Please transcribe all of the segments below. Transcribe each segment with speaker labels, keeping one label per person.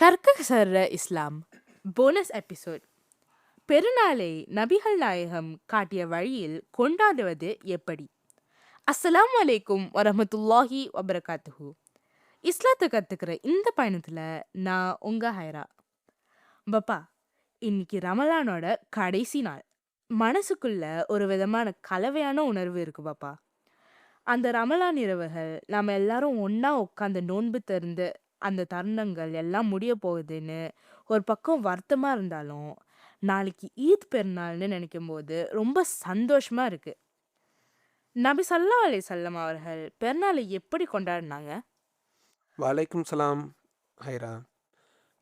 Speaker 1: கற்க சர்ற இஸ்லாம் bonus episode. பெருநாளை நபிகள் நாயகம் காட்டிய வழியில் கொண்டாடுவது எப்படி? அஸ்ஸலாமு அலைக்கும் வரஹ்மத்துல்லாஹி வபரகாத்துஹு. இஸ்லாத்தை கத்துக்கிற இந்த பயணத்துல நான் உங்க ஹைரா. பப்பா, இன்னைக்கு ரமலானோட கடைசி நாள். மனசுக்குள்ள ஒரு விதமான கலவையான உணர்வு இருக்கு பாப்பா. அந்த ரமலான் இரவுகள் நாம எல்லாரும் ஒண்ணா உட்காந்து நோன்பு திறந்து அந்த தருணங்கள் எல்லாம் முடிய போகுதுன்னு ஒரு பக்கம் வருத்தமா இருந்தாலும், நாளைக்கு ஈத் பெருநாள்னு நினைக்கும்போது ரொம்ப சந்தோஷமா இருக்கு. நபி ஸல்லல்லாஹு அலைஹி வஸல்லம் அவர்கள் பெருநாளை எப்படி கொண்டாடினாங்க?
Speaker 2: வலைக்கும் சலாம் ஹைரா.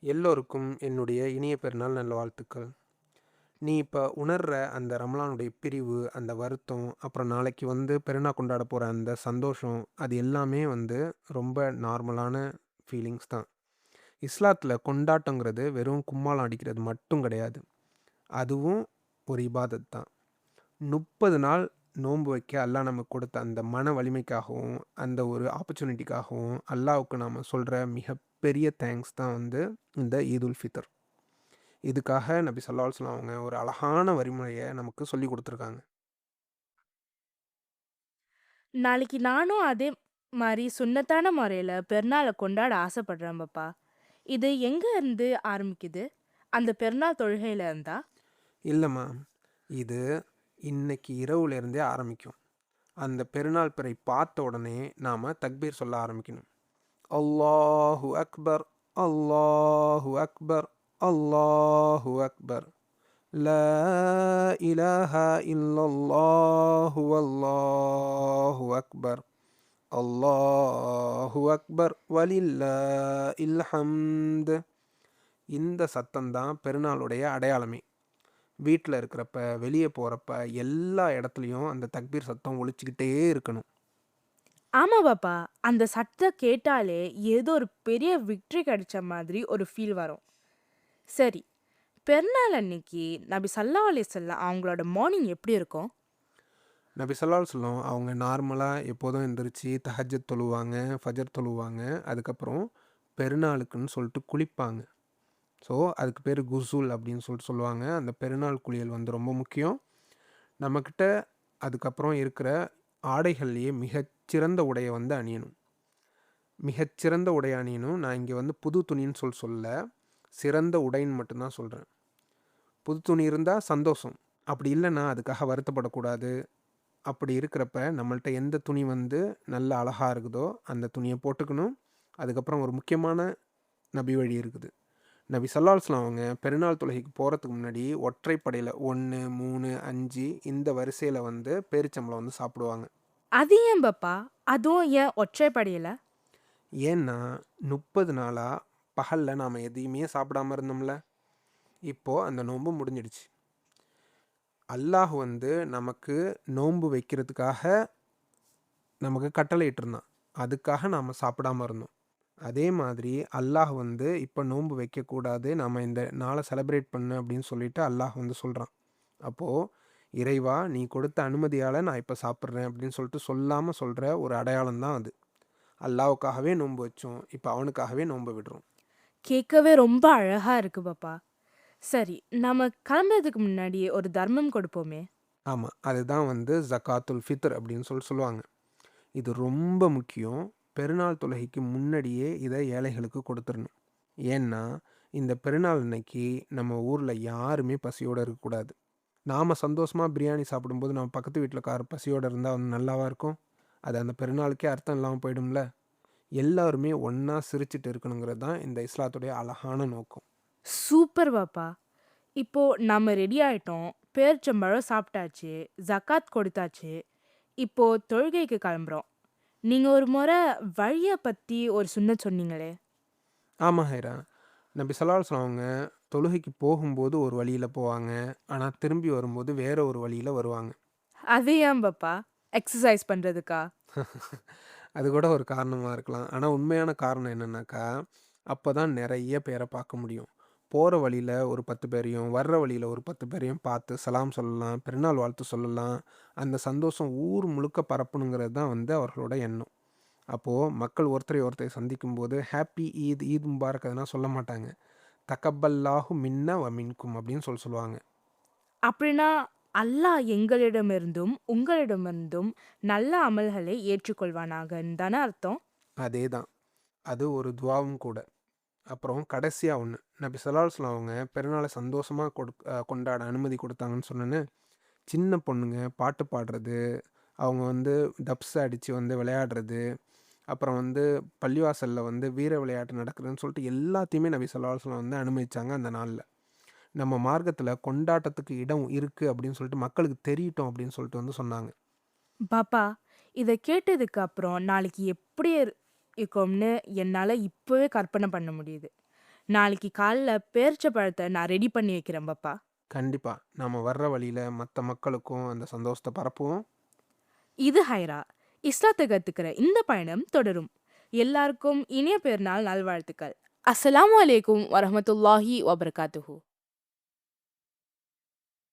Speaker 2: எல்லோருக்கும் என்னுடைய இனிய பெருநாள் நல்ல வாழ்த்துக்கள். நீ இப்போ உணர்ற அந்த ரமலானுடைய பிரிவு, அந்த வருத்தம், அப்புறம் நாளைக்கு பெருநாள் கொண்டாட போகிற அந்த சந்தோஷம், அது எல்லாமே ரொம்ப நார்மலான ஃபீலிங்ஸ் தான். இஸ்லாத்தில் கொண்டாட்டங்கிறது வெறும் கும்மாளம் அடிக்கிறது மட்டும் கிடையாது. அதுவும் ஒரு இபாதத் தான். 30 நாள் நோன்பு வைக்க அல்லாஹ் நமக்கு கொடுத்த அந்த மன வலிமைக்காகவும், அந்த ஒரு ஆப்பர்ச்சுனிட்டிக்காகவும் அல்லாஹ்வுக்கு நாம் சொல்கிற மிகப்பெரிய தேங்க்ஸ் தான் இந்த ஈத் உல் ஃபித்ர். இதுக்காக நபி ஸல்லல்லாஹு அலைஹி வஸல்லம் அவங்க ஒரு அழகான வழிமுறையை நமக்கு சொல்லி கொடுத்துருக்காங்க.
Speaker 1: நாளைக்கு நானும் அதே மாரி சுன்னத்தான முறையில பெருநாளை கொண்டாட ஆசைப்படுறேன் பாப்பா. இது எங்க இருந்து ஆரம்பிக்குது? அந்த பெருநாள் தொழுகையில இருந்தா?
Speaker 2: இல்லைம்மா, இது இன்னைக்கு இரவுலேருந்தே ஆரம்பிக்கும். அந்த பெருநாள் பிறை பார்த்த உடனே நாம் தக்பீர் சொல்ல ஆரம்பிக்கணும். அல்லாஹு அக்பர், அல்லாஹு அக்பர், அல்லாஹு அக்பர், லா இலாஹா இல்லல்லாஹு வல்லாஹு அக்பர், அல்லாஹு அக்பர் வலில்லாஹில் ஹம்து. இந்த சத்தம்தான் பெருநாளுடைய அடையாளமே. வீட்டில் இருக்கிறப்ப, வெளியே போகிறப்ப, எல்லா இடத்துலையும் அந்த தக்பீர் சத்தம் ஒலிச்சுக்கிட்டே இருக்கணும்.
Speaker 1: ஆமா பாப்பா. அந்த சத்தம் கேட்டாலே ஏதோ ஒரு பெரிய விக்டரி கிடைச்ச மாதிரி ஒரு ஃபீல் வரும். சரி, பெருநாள் அன்னைக்கு நபி ஸல்லல்லாஹு அலைஹி வஸல்லம் அவங்களோட மார்னிங் எப்படி இருக்கும்?
Speaker 2: நபி ஸல்லல்லாஹு அலைஹி வஸல்லம் அவங்க நார்மலாக எப்போதும் எந்திரிச்சு தஹஜ்ஜத் தொழுவாங்க, ஃபஜர் தொழுவாங்க. அதுக்கப்புறம் பெருநாளுக்குன்னு சொல்லிட்டு குளிப்பாங்க. ஸோ அதுக்கு பேர் குசூல் அப்படின்னு சொல்லிட்டு சொல்லுவாங்க. அந்த பெருநாள் குளியல் ரொம்ப முக்கியம். நம்மக்கிட்ட அதுக்கப்புறம் இருக்கிற ஆடைகள்லேயே மிகச்சிறந்த உடையை அணியணும். மிகச்சிறந்த உடை அணியணும். நான் இங்கே புது துணின்னு சொல்ல, சிறந்த உடைன்னு மட்டும்தான் சொல்கிறேன். புது துணி இருந்தால் சந்தோஷம். அப்படி இல்லைன்னா அதுக்காக வருத்தப்படக்கூடாது. அப்படி இருக்கிறப்ப நம்மள்ட்ட எந்த துணி நல்ல அழகாக இருக்குதோ அந்த துணியை போட்டுக்கணும். அதுக்கப்புறம் ஒரு முக்கியமான நபி வழி இருக்குது. நபி ஸல்லல்லாஹு அலைஹி வஸல்லம் அவங்க பெருநாள் தொழுகைக்கு போகிறதுக்கு முன்னாடி ஒற்றைப்படையில் 1, 3, 5 இந்த வரிசையில் பேரிச்சம்பழம் சாப்பிடுவாங்க.
Speaker 1: அது ஏன் பாப்பா? அதுவும் ஏன் ஒற்றைப்படையில?
Speaker 2: ஏன்னா 30 நாளாக பகலில் நாம் எதையுமே சாப்பிடாம இருந்தோம்ல. இப்போது அந்த நோன்பு முடிஞ்சிடுச்சு. அல்லாஹ் நமக்கு நோன்பு வைக்கிறதுக்காக நமக்கு கட்டளை இட்டிருந்தான். அதுக்காக நாம் சாப்பிடாம இருந்தோம். அதே மாதிரி அல்லாஹ் இப்போ நோன்பு வைக்கக்கூடாது, நம்ம இந்த நாளை செலிப்ரேட் பண்ணு அப்படின்னு சொல்லிட்டு அல்லாஹ் சொல்கிறான். அப்போது இறைவா நீ கொடுத்த அனுமதியால் நான் இப்போ சாப்பிட்றேன் அப்படின்னு சொல்லிட்டு சொல்லாமல் சொல்கிற ஒரு அடையாளம் தான் அது. அல்லாஹ்வுக்காகவே நோன்பு வச்சோம், இப்போ அவனுக்காகவே நோன்பு விடுறோம்.
Speaker 1: கேட்கவே ரொம்ப அழகா இருக்கு பாப்பா. சரி, நாம கிளம்புறதுக்கு முன்னாடி ஒரு தர்மம் கொடுப்போமே.
Speaker 2: ஆமாம், அதுதான் ஜகாத்துல் ஃபித்ர் அப்படின்னு சொல்லுவாங்க. இது ரொம்ப முக்கியம். பெருநாள் தொழுகைக்கு முன்னாடியே இதை ஏழைகளுக்கு கொடுத்துடணும். ஏன்னா இந்த பெருநாள் அன்னைக்கு நம்ம ஊரில் யாருமே பசியோடு இருக்கக்கூடாது. நாம் சந்தோஷமாக பிரியாணி சாப்பிடும்போது நம்ம பக்கத்து வீட்டில் பசியோடு இருந்தால் நல்லாவா இருக்கும்? அது அந்த பெருநாளுக்கே அர்த்தம் இல்லாமல் போயிடும்ல. எல்லாருமே ஒன்றா சிரிச்சிட்டு இருக்கணுங்கிறது தான் இந்த இஸ்லாத்துடைய அழகான நோக்கம்.
Speaker 1: சூப்பர் பாப்பா. இப்போ நாம ரெடி ஆயிட்டோம். பேரிச்சம்பழம் சாப்பிட்டாச்சு. ஜகாத் கொடுத்தாச்சு. இப்போ தொழுகைக்கு கிளம்புறோம். நீங்க ஒரு முறை வழிய பத்தி ஒரு சுன்னத் சொன்னீங்களே.
Speaker 2: ஆமாம் ஹைரா. நபி ஸல்லல்லாஹு அலைஹி வஸல்லம் அவங்க தொழுகைக்கு போகும்போது ஒரு வழியில் போவாங்க, ஆனால் திரும்பி வரும்போது வேற ஒரு வழியில் வருவாங்க.
Speaker 1: அது ஏன் பாப்பா? எக்ஸர்சைஸ் பண்றதுக்கா?
Speaker 2: அது கூட ஒரு காரணமாக இருக்கலாம். ஆனால் உண்மையான காரணம் என்னன்னாக்கா, அப்போ தான் நிறைய பேரை பார்க்க முடியும். போகிற வழியில் ஒரு 10 பேரையும், வர்ற வழியில் ஒரு 10 பேரையும் பார்த்து சலாம் சொல்லலாம், பெருநாள் வாழ்த்து சொல்லலாம். அந்த சந்தோஷம் ஊர் முழுக்க பரப்பணுங்கிறது தான் அவர்களோட எண்ணம். அப்போது மக்கள் ஒருத்தரை ஒருத்தரை சந்திக்கும்போது ஹாப்பி ஈத் ஈத் முபாரக் அதெல்லாம் சொல்ல மாட்டாங்க. தக்கபல்லாஹு மின்னா வ மின்கும் அப்படின்னு சொல்லுவாங்க.
Speaker 1: அப்படின்னா அல்லாஹ் எங்களிடமிருந்தும் உங்களிடமிருந்தும் நல்ல அமல்களை ஏற்றுக்கொள்வானாகன்னு தானே அர்த்தம்?
Speaker 2: அதே தான். அது ஒரு துவாவும் கூட. அப்புறம் கடைசியாக ஒன்று, நபி ஸல்லல்லாஹு அலைஹி வஸல்லம் அவங்க பெருநாளை சந்தோஷமாக கொண்டாட அனுமதி கொடுத்தாங்கன்னு சொன்னேன்னு, சின்ன பொண்ணுங்க பாட்டு பாடுறது, அவங்க வந்து டப்ஸ் அடித்து வந்து விளையாடுறது, அப்புறம் வந்து பள்ளிவாசலில் வந்து வீர விளையாட்டு நடக்குதுன்னு சொல்லிட்டு எல்லாத்தையுமே நபி ஸல்லல்லாஹு அலைஹி வஸல்லம் வந்து அனுமதிச்சாங்க அந்த நாளில். நம்ம மார்க்கத்தில் கொண்டாட்டத்துக்கு இடம் இருக்குது அப்படின்னு சொல்லிட்டு மக்களுக்கு தெரியட்டும் அப்படின்னு சொல்லிட்டு வந்து சொன்னாங்க.
Speaker 1: பாப்பா, இத கேட்டதுக்கு அப்புறம் நாளைக்கு எப்படி இருக்கும்னு என்னால இப்பவே கற்பனை பண்ண முடியுது. நாளைக்கு காலைல பேரிச்ச பழத்த நான் ரெடி பண்ணி வைக்கிறேன் பாப்பா.
Speaker 2: கண்டிப்பாக நம்ம வர்ற வழியில் மற்ற மக்களுக்கும் அந்த சந்தோஷத்தை பரப்புவோம்.
Speaker 1: இது ஹைரா. இஸ்லாத்தை கத்துக்கிற இந்த பயணம் தொடரும். எல்லாருக்கும் இனிய பெருநாள் நல்வாழ்த்துக்கள். அஸ்ஸலாமு அலைக்கும் வரஹ்மத்துல்லாஹி வபரகாத்துஹு.